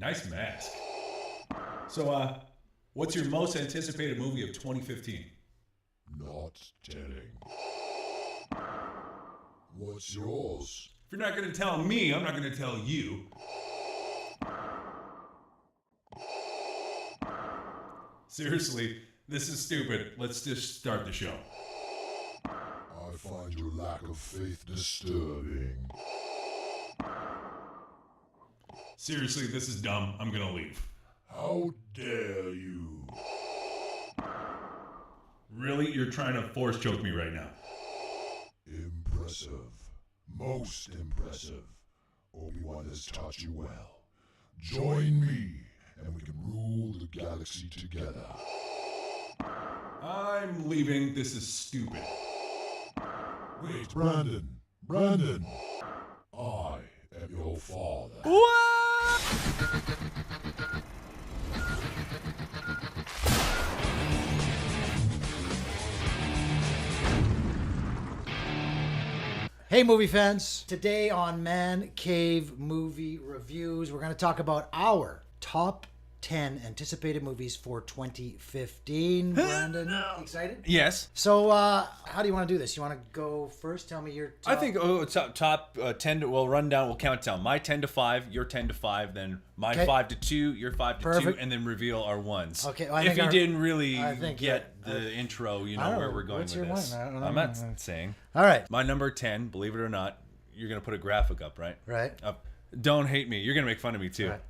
Nice mask. So, what's your most anticipated movie of 2015? Not telling. What's yours? If you're not going to tell me, I'm not going to tell you. Seriously, this is stupid. Let's just start the show. I find your lack of faith disturbing. Seriously, this is dumb. I'm going to leave. How dare you? Really? You're trying to force choke me right now. Impressive. Most impressive. Obi-Wan has taught you well. Join me, and we can rule the galaxy together. I'm leaving. This is stupid. Wait, Brandon. Brandon. I am your father. Hey movie fans, today on Man Cave Movie Reviews, we're going to talk about our top 10 anticipated movies for 2015. Brandon, excited? Yes. So, how do you want to do this? You want to go first? Tell me your top... I think top 10 to, we'll run down, we'll count down. My 10 to 5, your 10 to 5, then my Okay. 5 to 2, your 5 to Perfect. 2, and then reveal our ones. Okay, well, I if think you our- didn't really I think, get yeah, the intro, you I know don't where know. we're going What's with your this. one? I don't know. I'm not saying. All right. My number 10, believe it or not, you're going to put a graphic up, right? Right. Up. Don't hate me. You're going to make fun of me too. Right.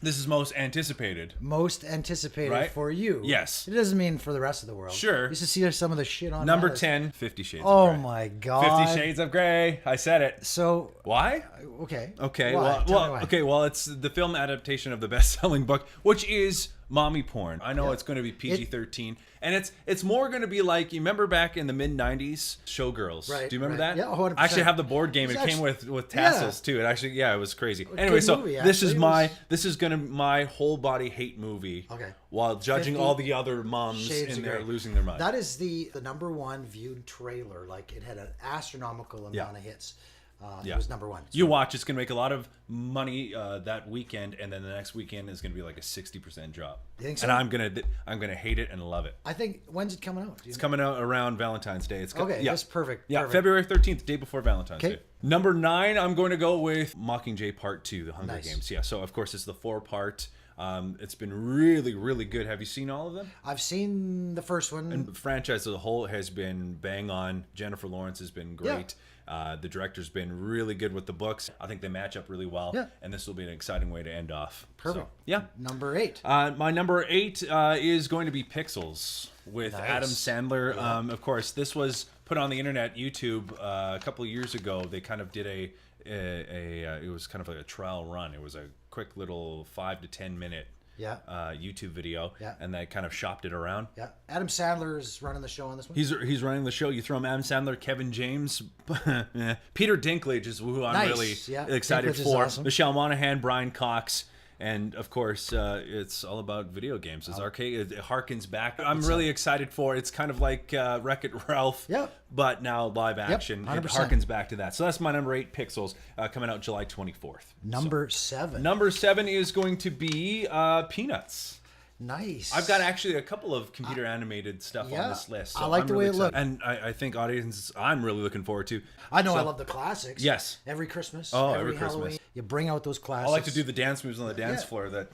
This is most anticipated. Most anticipated Right? for you. Yes. It doesn't mean for the rest of the world. Sure. Just to see some of the shit on Number that. 10, 50 Shades Oh of Grey. my God. 50 Shades of Grey. I said it. So, Why? okay. Okay, Why? Tell me why. well, it's the film adaptation of the best-selling book, which is mommy porn. I know Yeah. it's going to be PG-13, and it's more going to be like, you remember back in the mid-90s, Showgirls. Right, Do you remember right. that? Yeah, 100%. I actually have the board game. It It's came actually- with yeah. tassels too. It actually, it was crazy. Good Anyway, so movie, this is actually. It was- this is gonna my whole body hate movie. Okay. While judging 50 all the other moms Shades in of there Grey. losing their mind. That is the number one viewed trailer. Like, it had an astronomical amount Yeah. of hits. Yeah. It was number one. You watch, it's going to make a lot of money that weekend, and then the next weekend is going to be like a 60% drop. You think so? And I'm gonna hate it and love it. I think, when's it coming out? It's coming out around Valentine's Day. It's Okay, yeah. that's perfect. Yeah, perfect. February 13th, day before Valentine's Okay. Day. Number 9, I'm going to go with Mockingjay Part 2, The Hunger Nice. Games. Yeah, so of course it's the 4-part. It's been really, really good. Have you seen all of them? I've seen the first one. The franchise as a whole has been bang on. Jennifer Lawrence has been great. The director's been really good with the books. I think they match up really well. Yeah. And this will be an exciting way to end off. Perfect. So, yeah. Number 8. My number 8 is going to be Pixels with Nice. Adam Sandler. Of course, this was put on the internet, YouTube, a couple of years ago. They kind of did it was kind of like a trial run. It was a quick little 5 to 10 minute Yeah. YouTube video, Yeah. and they kind of shopped it around. Yeah. Adam Sandler's running the show on this one. He's running the show. You throw him Adam Sandler, Kevin James, Peter Dinklage is who I'm Nice. really Yeah. excited Dinklage is for. awesome. Michelle Monaghan, Brian Cox, and of course it's all about video games. It's arcade. It harkens back. I'm really excited for. It's kind of like Wreck-It Ralph, Yep. but now live action. It 100%. harkens back to that. So that's my number 8, Pixels, coming out July 24th. Number 7. Number 7 is going to be Peanuts. Nice. I've got actually a couple of computer animated stuff yeah, on this list. I like the way it excited. looked. And I think audience, I'm really looking forward to. I know So, I love the classics. Yes. Every Christmas. Oh, every every Christmas. Halloween. You bring out those classics. I like to do the dance moves on the dance Yeah. floor. That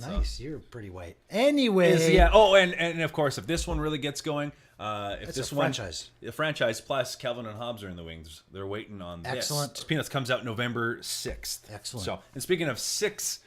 so. Nice. You're pretty white. Anyway. Yeah. Oh, and of course, if this one really gets going, if It's this a one, franchise. the franchise plus Calvin and Hobbes are in the wings. They're waiting on Excellent. this. Peanuts comes out November 6th. Excellent. So, and speaking of 6,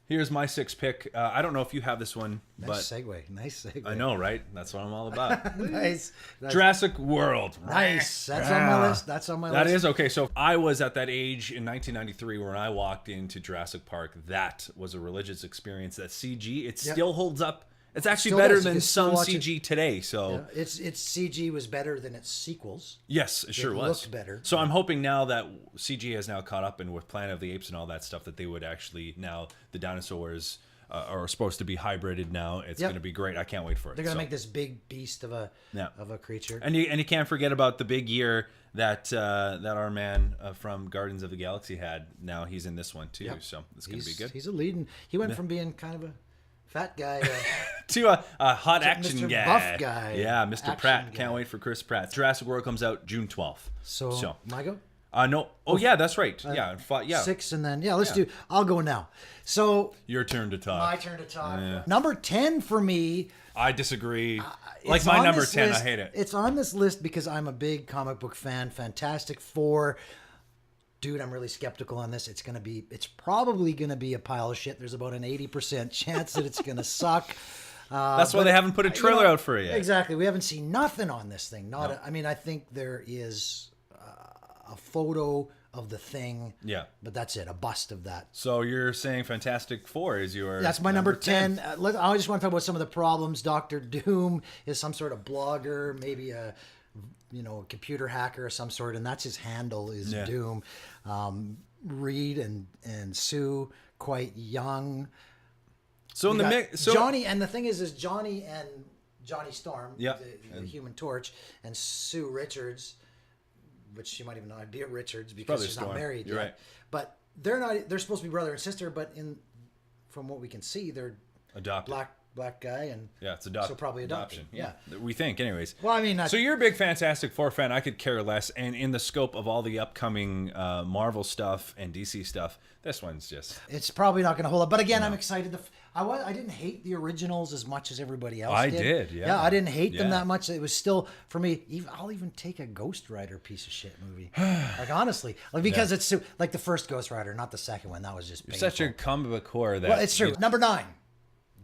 here's my 6 pick. I don't know if you have this one, Nice but segue. Nice segue. I know, right? That's what I'm all about. Nice. Jurassic World. Nice. That's on my list. That's on my That list. is okay. So I was at that age in 1993 when I walked into Jurassic Park. That was a religious experience. That CG, it still holds up. It's actually Still better does. You than can still some watch it. CG today. So Yeah, its CG was better than its sequels. yes, it sure It was. looked better. So I'm hoping now that CG has now caught up, and with Planet of the Apes and all that stuff, that they would actually now the dinosaurs are supposed to be hybrided now. It's Yep. going to be great. I can't wait for it. They're gonna So- make this big beast of a Yeah. creature. And you can't forget about the big year that our man from Guardians of the Galaxy had. Now he's in this one too, so it's gonna be good. He's a leading. He went from being kind of a fat guy To a hot action Mr. guy. Buff guy. Yeah, Mr. Action Pratt. guy. Can't wait for Chris Pratt. Jurassic World comes out June 12th. So, my go? No. Oh, yeah, that's right. Yeah, yeah. 6 and then, let's do, I'll go now. So, Your turn to talk. my turn to talk. Number 10 for me. I disagree. Like It's my on number this 10, list- I hate it. It's on this list because I'm a big comic book fan. Fantastic Four. Dude, I'm really skeptical on this. It's probably going to be a pile of shit. There's about an 80% chance that it's going to suck. That's why they haven't put a trailer out for it yet. Exactly. We haven't seen nothing on this thing. I mean, I think there is a photo of the Thing. Yeah. But that's it. A bust of that. So you're saying Fantastic Four is your That's my number 10. I just want to talk about some of the problems. Doctor Doom is some sort of blogger, maybe a computer hacker of some sort, and that's his handle is Doom. Reed and Sue, quite young. So in the got mix, so Johnny, and the thing is Johnny and Johnny Storm, Yeah. the Human Torch, and Sue Richards, which she might even not be a Richards because Probably she's Storm. not married You're yet. right. But they're not. They're supposed to be brother and sister, but from what we can see, they're adopted. black guy and Yeah, it's adoption. So probably adoption. Yeah, we think, anyways. Well, I mean, so you're a big Fantastic Four fan. I could care less. And in the scope of all the upcoming Marvel stuff and DC stuff, this one's just. it's probably not going to hold up. But again, I'm excited. I didn't hate the originals as much as everybody else I did. did, yeah. Yeah, I didn't hate them Yeah. that much. It was still, for me, I'll even take a Ghost Rider piece of shit movie. Like, honestly. Because it's like the first Ghost Rider, not the second one. That was just painful. Such a comic book horror that. Well, it's true. Number 9,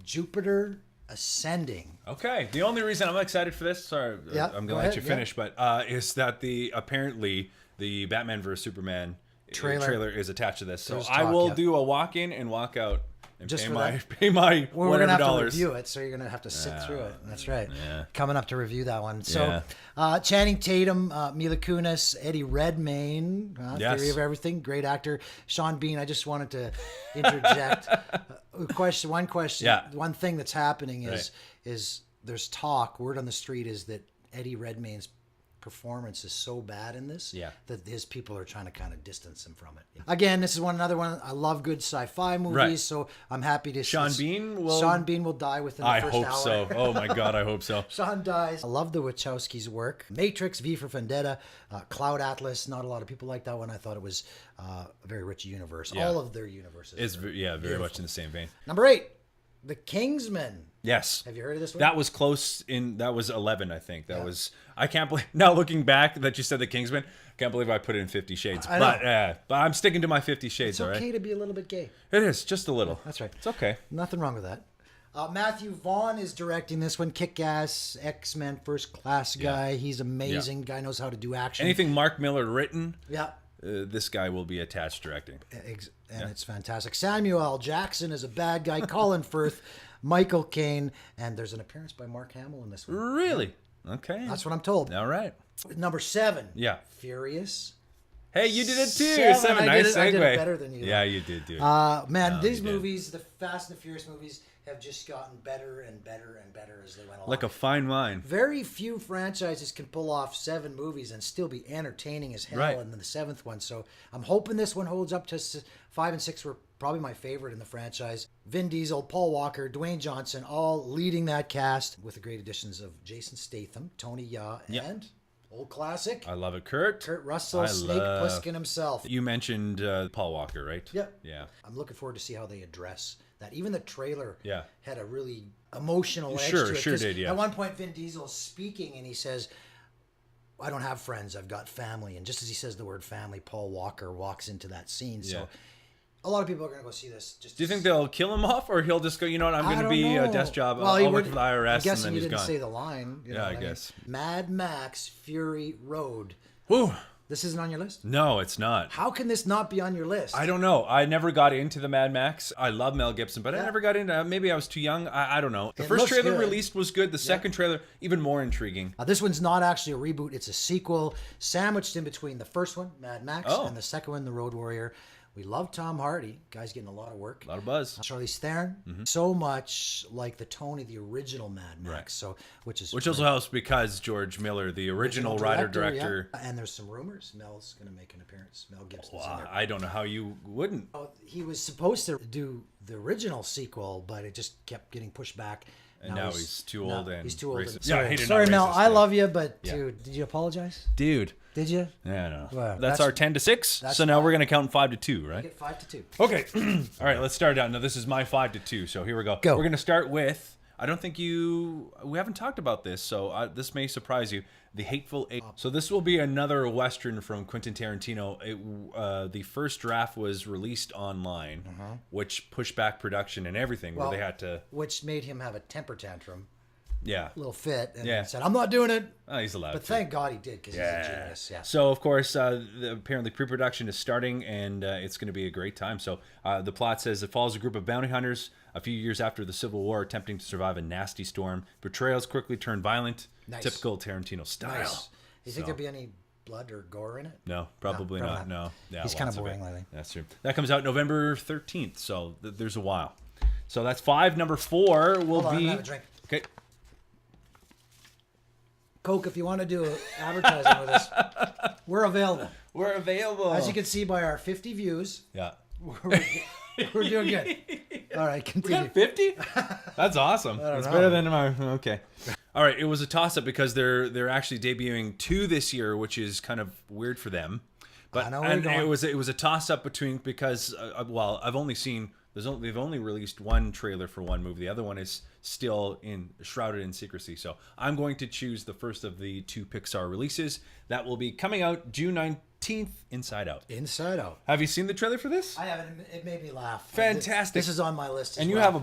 Jupiter Ascending. Okay. The only reason I'm excited for this, sorry, Yeah, I'm go gonna let ahead, you finish, but is that apparently the Batman vs Superman trailer is attached to this. So There's I talk, will yeah. do a walk in and walk out and Just pay for my that? pay my Well, we're whatever gonna have dollars. to review it, so you're gonna have to sit through it. That's right. Yeah. Coming up to review that one. So, Yeah. Channing Tatum, Mila Kunis, Eddie Redmayne, Yes. Theory of Everything, great actor. Sean Bean. I just wanted to interject one question. Yeah. One thing that's happening Right. is there's talk. Word on the street is that Eddie Redmayne's performance is so bad in this that his people are trying to kind of distance him from it. Again, this is another one. I love good sci-fi movies, Right. so I'm happy to. Sean Bean will die within the I first hope hour. so. Oh my god, I hope so. Sean dies. I love the Wachowskis' work. Matrix, V for Vendetta, Cloud Atlas. Not a lot of people like that one. I thought it was a very rich universe. Yeah. All of their universes. It's are very beautiful. much in the same vein. Number 8, The Kingsman. Yes. Have you heard of this one? That was close that was 11, I think. That was, I can't believe, now looking back that you said The Kingsman, I can't believe I put it in 50 Shades. I know. But I'm sticking to my 50 Shades, It's all okay right? to be a little bit gay. It is, just a little. That's right. It's okay. Nothing wrong with that. Matthew Vaughn is directing this one. Kick-ass, X-Men First Class guy. He's amazing. Guy knows how to do action. Anything Mark Miller written, Yeah. this guy will be attached directing. And it's fantastic. Samuel L. Jackson is a bad guy. Colin Firth, Michael Caine, and there's an appearance by Mark Hamill in this one. Really? Okay. That's what I'm told. All right. Number 7. Yeah. Furious. Hey, you did it too. 7. Nice segue. I did it better than you. Yeah, you did do it. Man, these you did. movies, the Fast and the Furious movies, have just gotten better and better and better as they went along. Like a fine wine. Very few franchises can pull off 7 movies and still be entertaining as hell Right. in the 7th one. So I'm hoping this one holds up to 5 and 6 were probably my favorite in the franchise. Vin Diesel, Paul Walker, Dwayne Johnson, all leading that cast with the great additions of Jason Statham, Tony Jaa, and old classic, I love it, Kurt. Kurt Russell, I Snake Plissken himself. You mentioned Paul Walker, right? Yep. Yeah. I'm looking forward to see how they address that. Even the trailer Yeah. had a really emotional edge Sure, to it. sure 'Cause did, yeah. At one point, Vin Diesel's speaking and he says, I don't have friends, I've got family. And just as he says the word family, Paul Walker walks into that scene. Yeah. So a lot of people are going to go see this. Just Do you think they'll kill him off, or he'll just go, you know what, I'm going to be a desk job, Well, he I'll work would- for the IRS, I'm and guessing then you he's didn't gone. say the line. You Yeah, know I what mean? guess. Mad Max Fury Road. Whew. This isn't on your list? No, it's not. How can this not be on your list? I don't know. I never got into the Mad Max. I love Mel Gibson, but I Yeah. never got into. Maybe I was too young. I don't know. The It first looks trailer good. released was good. The second trailer, even more intriguing. This one's not actually a reboot. It's a sequel sandwiched in between the first one, Mad Max, Oh. and the second one, The Road Warrior, We love Tom Hardy. Guy's getting a lot of work. A lot of buzz. Charlize Theron, so much like the tone of the original Mad Max. Right. So, which also helps because George Miller, the original writer-director. yeah. And there's some rumors Mel's going to make an appearance. Mel Gibson's in there. I don't know how you wouldn't. Oh, he was supposed to do the original sequel, but it just kept getting pushed back. And now he's too old and he's too old. racist. Sorry, Yeah, hated, sorry, not Mel. racist, I yeah. love you, but Yeah. dude, did you apologize? Dude. Did you? Yeah, I know. Well, that's our 10 to 6. that's So now fine. we're going to count 5 to 2, right? Get 5-2. Okay. All right, let's start out. Now, this is my 5 to 2. So here we go. Go. We're going to start with, I don't think we haven't talked about this, so this may surprise you. The Hateful Eight. So this will be another Western from Quentin Tarantino. The first draft was released online, which pushed back production and everything, Well, where they had to, Which made him have a temper tantrum, yeah. little fit, and Yeah. said, "I'm not doing it." Oh, he's allowed But to. thank God he did, because he's a genius. Yeah. So, of course, apparently pre-production is starting, and it's going to be a great time. So, the plot says it follows a group of bounty hunters a few years after the Civil War, attempting to survive a nasty storm. Betrayals quickly turn violent, Nice. typical Tarantino style. Nice. You think So- there'd be any blood or gore in it? No, probably probably not. No, yeah, He's kinda lots of boring it. lately. That's true. That comes out November 13th, so there's a while. So that's 5. Number 4 will Hold on, I'm be. gonna have a drink. Okay. Coke, if you want to do advertising with us, we're available. We're available. As you can see by our 50 views, yeah. we're doing good. All right, continue. 50? That's awesome. That's know. better than my. Okay. All right. It was a toss up because they're actually debuting 2 this year, which is kind of weird for them. But I know where and you're going. it was a toss up between because I've only seen they've only released one trailer for one movie. The other one is still shrouded in secrecy. So I'm going to choose the first of the 2 Pixar releases that will be coming out June 19th. Inside Out. Inside Out. Have you seen the trailer for this? I haven't. It made me laugh. Fantastic. This is on my list. And you have a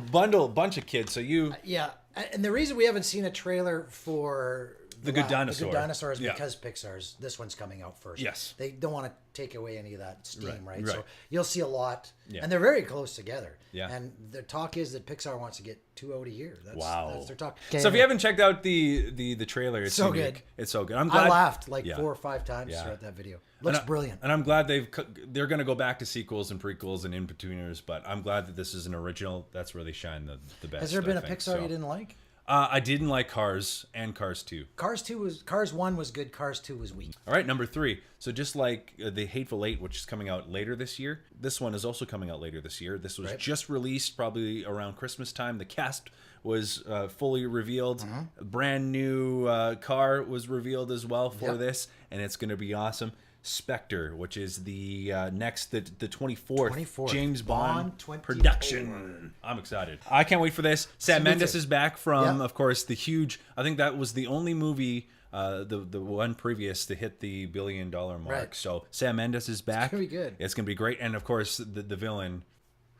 bunch of kids, so you. Yeah, and the reason we haven't seen a trailer for The Good Dinosaur. The Good Dinosaur is Yeah. because Pixar's. This one's coming out first. Yes. They don't want to take away any of that steam, right? right. So you'll see a lot, Yeah. and they're very close together. Yeah. And the talk is that Pixar wants to get 2 out a year. That's their talk. So if you haven't checked out the trailer, it's So unique. good. It's so good. I'm glad. I laughed like Yeah. 4 or 5 times Yeah. throughout that video. Looks brilliant. And I'm glad they're going to go back to sequels and prequels and in-betweeners, but I'm glad that this is an original. That's where they shine the best. Has there been I a think. Pixar So, you didn't like? I didn't like Cars and Cars 2. Cars 1 was good. Cars 2 was weak. All right, number 3. So just like the Hateful Eight, which is coming out later this year, this one is also coming out later this year. This was just released probably around Christmas time. The cast was fully revealed. A brand new car was revealed as well for this, and it's going to be awesome. Spectre, which is the next, the 24th James Bond 24. production. I'm excited. I can't wait for this. Sam me Mendes too. is back from, Yeah. of course, the huge. I think that was the only movie, the one previous to hit the $1 billion mark. Right. So Sam Mendes is back. gonna be good. It's gonna be great, and of course the villain.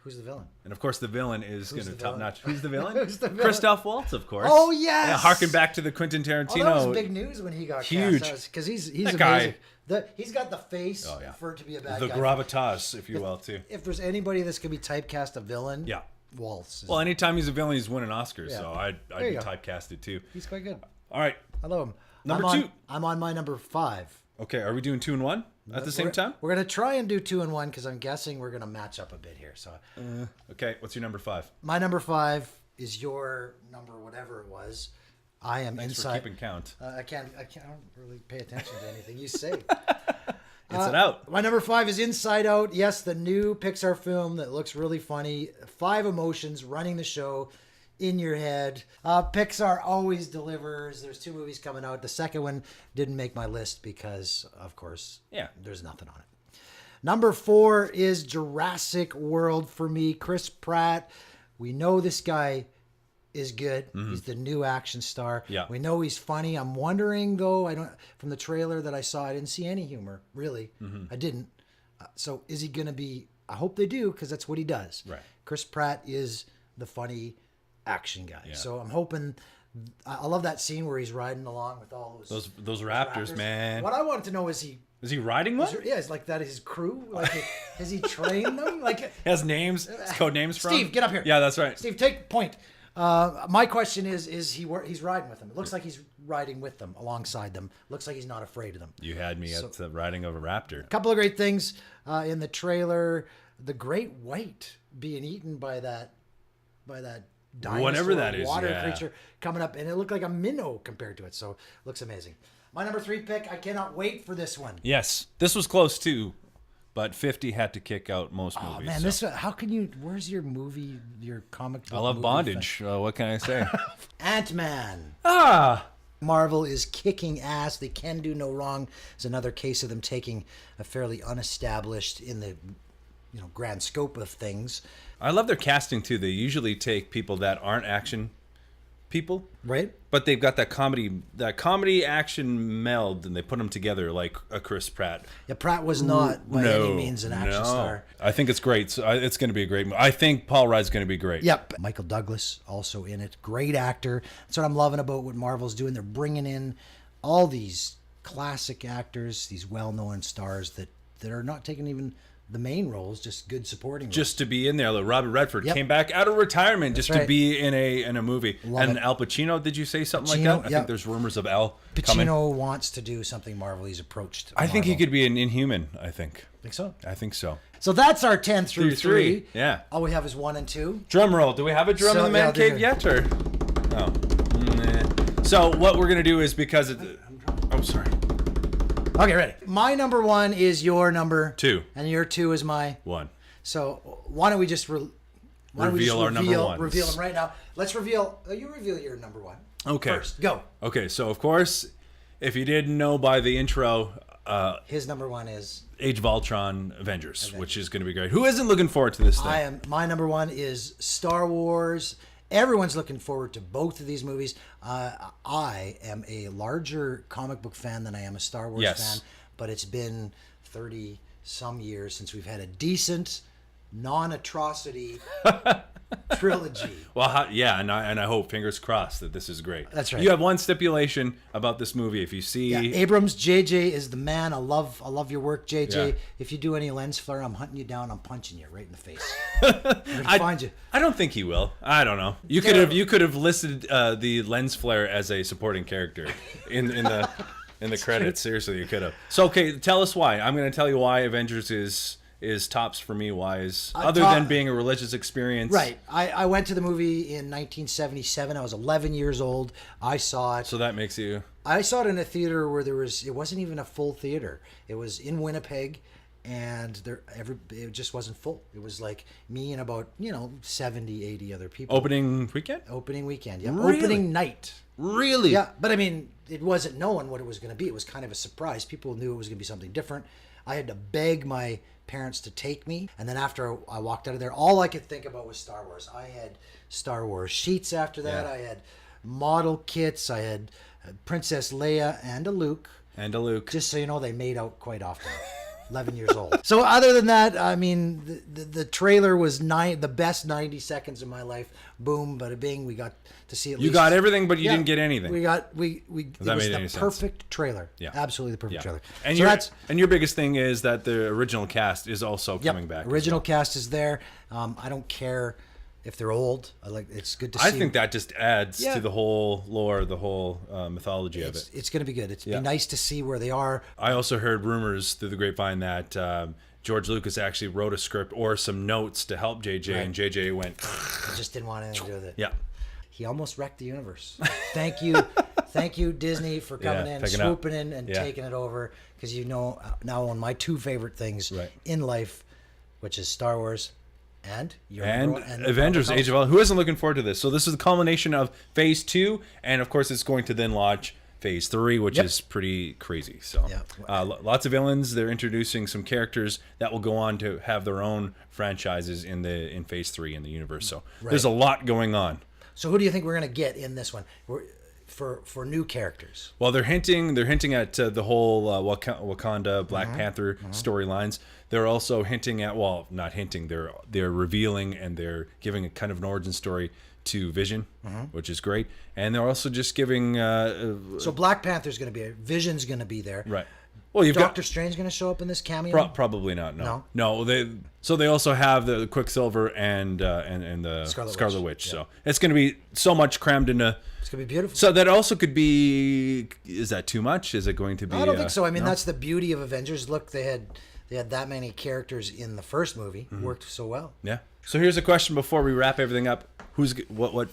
Who's the villain? And of course, the villain is going to the top villain? notch. Who's the villain? Who's the villain? Christoph Waltz, of course. Oh, yes! Yeah, harken back to the Quentin Tarantino. Oh, that was big news when he got Huge. cast. Because he's That amazing. guy. He's got the face Oh, yeah. for it to be a bad the guy. gravitas, if you will, too. If there's anybody that's going to be typecast a villain, Yeah. Waltz. Well, anytime he's a villain, he's winning Oscars. Yeah. So I'd There be you go. typecasted too. he's quite good. All right. I love him. Number I'm on, 2. I'm on my number 5. Okay. Are we doing 2 and 1 at the same time? We're going to try and do 2 and 1 because I'm guessing we're going to match up a bit here. So Okay. What's your number 5? my number 5 is your number, whatever it was. I am Thanks inside. for keeping count. I can't really pay attention to anything you say. It's it out. My number 5 is Inside Out. Yes, the new Pixar film that looks really funny. 5 emotions running the show in your head. Pixar always delivers. There's 2 movies coming out. The second one didn't make my list because, of course, Yeah. there's nothing on it. Number 4 is Jurassic World for me. Chris Pratt. We know this guy is good. He's the new action star. Yeah. We know he's funny. I'm wondering though, from the trailer that I saw, I didn't see any humor, really. I didn't. So is he going to be, I hope they do because that's what he does. Right. Chris Pratt is the funny action guy. Yeah. So I'm hoping, I love that scene where he's riding along with all Those raptors, man. What I wanted to know is he, Is he riding one? yeah, is like that his crew? Like, has he trained them? Like, He has names, his code names from. Steve, get up here. Yeah, that's right. Steve, take point. My question is he's riding with them? It looks like he's riding with them, alongside them. Looks like he's not afraid of them. You had me at the riding of a raptor. A couple of great things in the trailer. The great white being eaten by that dinosaur, Whatever that is, water yeah. creature coming up, and it looked like a minnow compared to it. So it looks amazing. My number 3 pick. I cannot wait for this one. Yes, this was close too, but 50 had to kick out most movies. Oh man, so. this how can you? Where's your movie? Your comic book? I love movie bondage. What can I say? Ant-Man. Ah, Marvel is kicking ass. They can do no wrong. It's another case of them taking a fairly unestablished in the grand scope of things. I love their casting too. They usually take people that aren't action people, Right? but they've got that comedy action meld, and they put them together like a Chris Pratt. Yeah, Pratt was not by any means an action star. I think it's great. So it's going to be a great movie. I think Paul Rudd's going to be great. Yep. Michael Douglas also in it. Great actor. That's what I'm loving about what Marvel's doing. They're bringing in all these classic actors, these well-known stars that are not taking even the main roles, just good supporting roles. Just to be in there. Like Robert Redford Yep. came back out of retirement just to right. be in a movie. Love and it. Al Pacino, did you say something like Pacino, that? I yeah. think there's rumors of Al coming. Pacino wants to do something Marvel. He's approached I think he Marvel. could be an Inhuman, I think. Think so? I think so. So that's our 10 through 3. Yeah. All we have is 1 and 2. Drum roll. Do we have a drum So, in the man yeah, cave there- yet, or? Oh. Nah. So what we're gonna do is because oh, sorry. Okay, ready. My number 1 is your number 2. and your 2 is my. 1. So why don't we just Reveal our number ones. Reveal them right now. Let's reveal. You reveal your number 1. Okay. First, go. Okay. So of course, if you didn't know by the intro, His number 1 is. Age of Ultron, Avengers, which is going to be great. Who isn't looking forward to this thing? My number 1 is Star Wars. Everyone's looking forward to both of these movies. I am a larger comic book fan than I am a Star Wars Yes. fan, but it's been 30 some years since we've had a decent non-atrocity trilogy. Well, yeah, and I hope, fingers crossed, that this is great. That's right. You have one stipulation about this movie. If you see, Yeah, Abrams, JJ is the man. I love your work, JJ. Yeah. If you do any lens flare, I'm hunting you down. I'm punching you right in the face. I'm gonna find you. I don't think he will. I don't know. You could have listed the lens flare as a supporting character in the credits. Seriously, you could have. So okay, tell us why. I'm going to tell you why Avengers is tops for me. Other than being a religious experience. Right. I went to the movie in 1977. I was 11 years old. I saw it. So that makes you. I saw it in a theater where it wasn't even a full theater. It was in Winnipeg, and it just wasn't full. It was like me and about 70, 80 other people. Opening weekend? Opening weekend. Yeah. Really? Opening night. Really? Yeah, but I mean, it wasn't knowing what it was going to be. It was kind of a surprise. People knew it was going to be something different. I had to beg my parents to take me, and then after I walked out of there, all I could think about was Star Wars. I had Star Wars sheets after that. Yeah. I had model kits. I had Princess Leia and a Luke. And a Luke. Just so you know, they made out quite often. 11 years old. So other than that, I mean, the trailer was the best 90 seconds of my life. Boom, bada bing. We got to see at least. You got everything, but you Yeah, didn't get anything. We got it that was made the any sense? perfect trailer. Yeah. Absolutely the perfect Yeah. trailer. And So your biggest thing is that the original cast is also yep, coming back. as original well. cast is there. I don't care if they're old. It's good to see. I think that just adds Yeah. to the whole lore, the whole mythology of it. it's going to be good. It's Yeah. be nice to see where they are. I also heard rumors through the grapevine that George Lucas actually wrote a script or some notes to help JJ, and JJ went, I just didn't want anything to do with it. yeah. He almost wrecked the universe. Thank you, Disney, for coming Yeah, in, picking up. swooping in, and Yeah. taking it over. Because now one of my 2 favorite things Right. in life, which is Star Wars and And the Avengers: Marvel Age of Ultron. Who isn't looking forward to this? So this is the culmination of Phase 2, and of course, it's going to then launch Phase 3, which Yep. is pretty crazy. So, Yeah. lots of villains. They're introducing some characters that will go on to have their own franchises in Phase 3 in the universe. So there's a lot going on. So who do you think we're gonna get in this one? For new characters? Well, they're hinting at the whole Wakanda Black Mm-hmm. Panther storylines. They're also hinting at, well, not hinting. They're revealing, and they're giving a kind of an origin story to Vision, which is great. And they're also just giving So Black Panther's gonna be Vision's gonna be there. right. Well, you've Doctor Strange going to show up in this cameo? probably not. No? No. They also have the Quicksilver and the Scarlet Witch. Yeah. So it's going to be so much crammed into. It's going to be beautiful. So that also could be. Is that too much? Is it going to be? I don't think so. I mean, no? that's the beauty of Avengers. Look, they had that many characters in the first movie. Mm-hmm. Worked so well. Yeah. So here's a question before we wrap everything up: what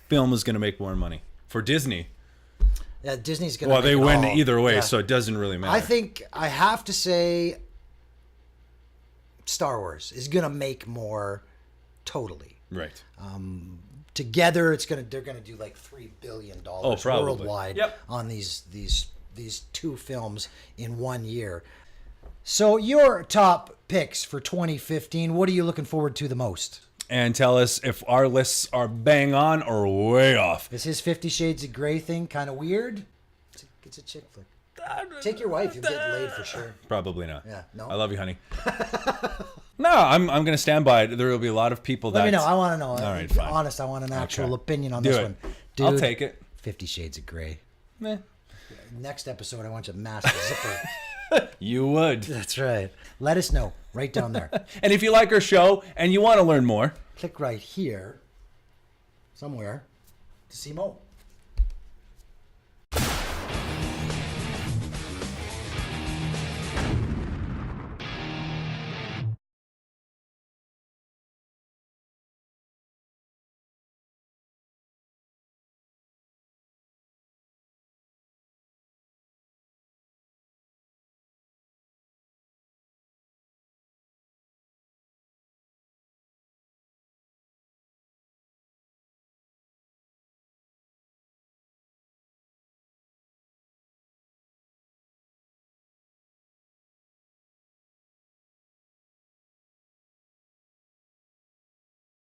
film is going to make more money for Disney? Yeah, Disney's going to. Well, they win either way, Yeah. so it doesn't really matter. I think I have to say, Star Wars is going to make more. Totally. Right. Together, they're gonna do like $3 billion probably. worldwide Yep. on these two films in 1 year. So your top picks for 2015, what are you looking forward to the most? And tell us if our lists are bang on or way off. Is his 50 Shades of Grey thing kind of weird? It's a chick flick. Take your wife, you'll get laid for sure. Probably not. Yeah, no. I love you, honey. No, I'm going to stand by it. There will be a lot of people that. Let me know. I want to know. All right, fine. Honest, I want an actual Okay. opinion on Do this it. one. I'll Dude, take it. 50 Shades of Grey. Eh, Next episode, I want you to mask the zipper. you would. That's right. Let us know right down there. And if you like our show and you want to learn more, Click right here, somewhere, to see more.